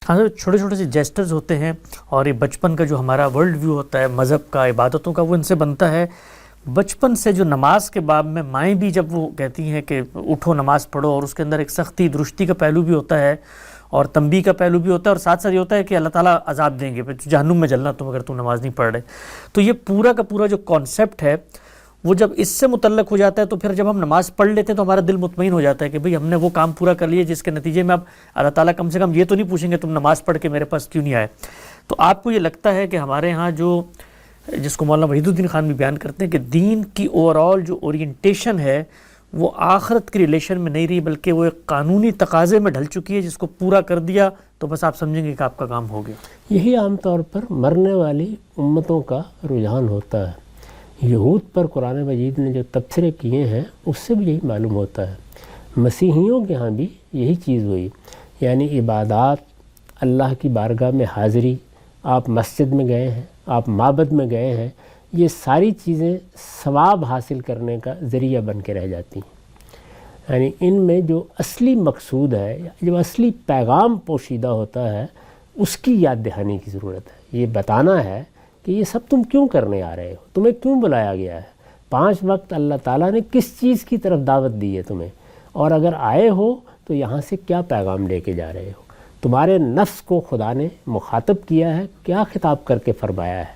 ہاں سر، چھوٹے چھوٹے سے جیسٹرز ہوتے ہیں، اور یہ بچپن کا جو ہمارا ورلڈ ویو ہوتا ہے مذہب کا، عبادتوں کا، وہ ان سے بنتا ہے۔ بچپن سے جو نماز کے باب میں مائیں بھی جب وہ کہتی ہیں کہ اٹھو نماز پڑھو، اور اس کے اندر ایک سختی درشتی کا پہلو بھی ہوتا ہے اور تنبیہ کا پہلو بھی ہوتا ہے، اور ساتھ ساتھ یہ ہوتا ہے کہ اللہ تعالیٰ عذاب دیں گے، پھر جہنم میں جلنا تم اگر تم نماز نہیں پڑھ رہے۔ تو یہ پورا کا پورا جو کانسیپٹ ہے وہ جب اس سے متعلق ہو جاتا ہے تو پھر جب ہم نماز پڑھ لیتے ہیں تو ہمارا دل مطمئن ہو جاتا ہے کہ بھئی ہم نے وہ کام پورا کر لیا جس کے نتیجے میں اب اللہ تعالیٰ کم سے کم یہ تو نہیں پوچھیں گے تم نماز پڑھ کے میرے پاس کیوں نہیں آئے۔ تو آپ کو یہ لگتا ہے کہ ہمارے ہاں جو، جس کو مولانا وحید الدین خان بھی بیان کرتے ہیں کہ دین کی اوور آل جو اورینٹیشن ہے وہ آخرت کی ریلیشن میں نہیں رہی، بلکہ وہ ایک قانونی تقاضے میں ڈھل چکی ہے، جس کو پورا کر دیا تو بس آپ سمجھیں گے کہ آپ کا کام ہو گیا۔ یہی عام طور پر مرنے والی امتوں کا رجحان ہوتا ہے۔ یہود پر قرآن مجید نے جو تبصرے کیے ہیں اس سے بھی یہی معلوم ہوتا ہے۔ مسیحیوں کے ہاں بھی یہی چیز ہوئی، یعنی عبادات، اللہ کی بارگاہ میں حاضری، آپ مسجد میں گئے ہیں، آپ معبد میں گئے ہیں، یہ ساری چیزیں ثواب حاصل کرنے کا ذریعہ بن کے رہ جاتی ہیں۔ یعنی ان میں جو اصلی مقصود ہے، جو اصلی پیغام پوشیدہ ہوتا ہے، اس کی یاد دہانی کی ضرورت ہے۔ یہ بتانا ہے کہ یہ سب تم کیوں کرنے آ رہے ہو، تمہیں کیوں بلایا گیا ہے، 5 وقت اللہ تعالیٰ نے کس چیز کی طرف دعوت دی ہے تمہیں، اور اگر آئے ہو تو یہاں سے کیا پیغام لے کے جا رہے ہو، تمہارے نفس کو خدا نے مخاطب کیا ہے، کیا خطاب کر کے فرمایا ہے۔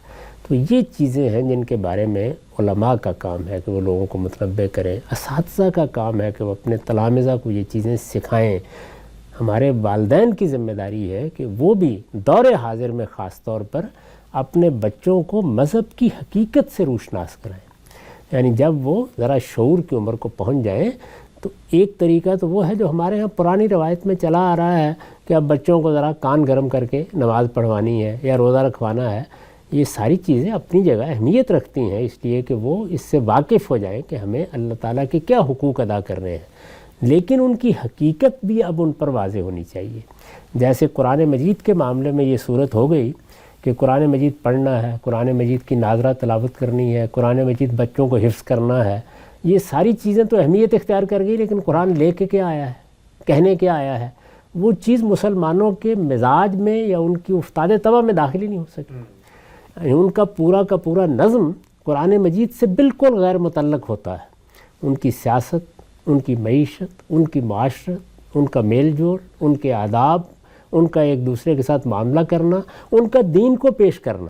تو یہ چیزیں ہیں جن کے بارے میں علماء کا کام ہے کہ وہ لوگوں کو متنبہ کریں، اساتذہ کا کام ہے کہ وہ اپنے تلامذہ کو یہ چیزیں سکھائیں، ہمارے والدین کی ذمہ داری ہے کہ وہ بھی دور حاضر میں خاص طور پر اپنے بچوں کو مذہب کی حقیقت سے روشناس کرائیں۔ یعنی جب وہ ذرا شعور کی عمر کو پہنچ جائیں تو ایک طریقہ تو وہ ہے جو ہمارے ہاں پرانی روایت میں چلا آ رہا ہے کہ اب بچوں کو ذرا کان گرم کر کے نماز پڑھوانی ہے یا روزہ رکھوانا ہے۔ یہ ساری چیزیں اپنی جگہ اہمیت رکھتی ہیں، اس لیے کہ وہ اس سے واقف ہو جائیں کہ ہمیں اللہ تعالیٰ کے کیا حقوق ادا کرنے ہیں، لیکن ان کی حقیقت بھی اب ان پر واضح ہونی چاہیے۔ جیسے قرآن مجید کے معاملے میں یہ صورت ہو گئی کہ قرآن مجید پڑھنا ہے، قرآن مجید کی ناظرہ تلاوت کرنی ہے، قرآن مجید بچوں کو حفظ کرنا ہے، یہ ساری چیزیں تو اہمیت اختیار کر گئی، لیکن قرآن لے کے کیا آیا ہے، کہنے کیا آیا ہے، وہ چیز مسلمانوں کے مزاج میں یا ان کی افتاد طبع میں داخل ہی نہیں ہو سکی۔ ان کا پورا نظم قرآن مجید سے بالکل غیر متعلق ہوتا ہے۔ ان کی سیاست، ان کی معیشت، ان کی معاشرت، ان کا میل جول، ان کے آداب، ان کا ایک دوسرے کے ساتھ معاملہ کرنا، ان کا دین کو پیش کرنا۔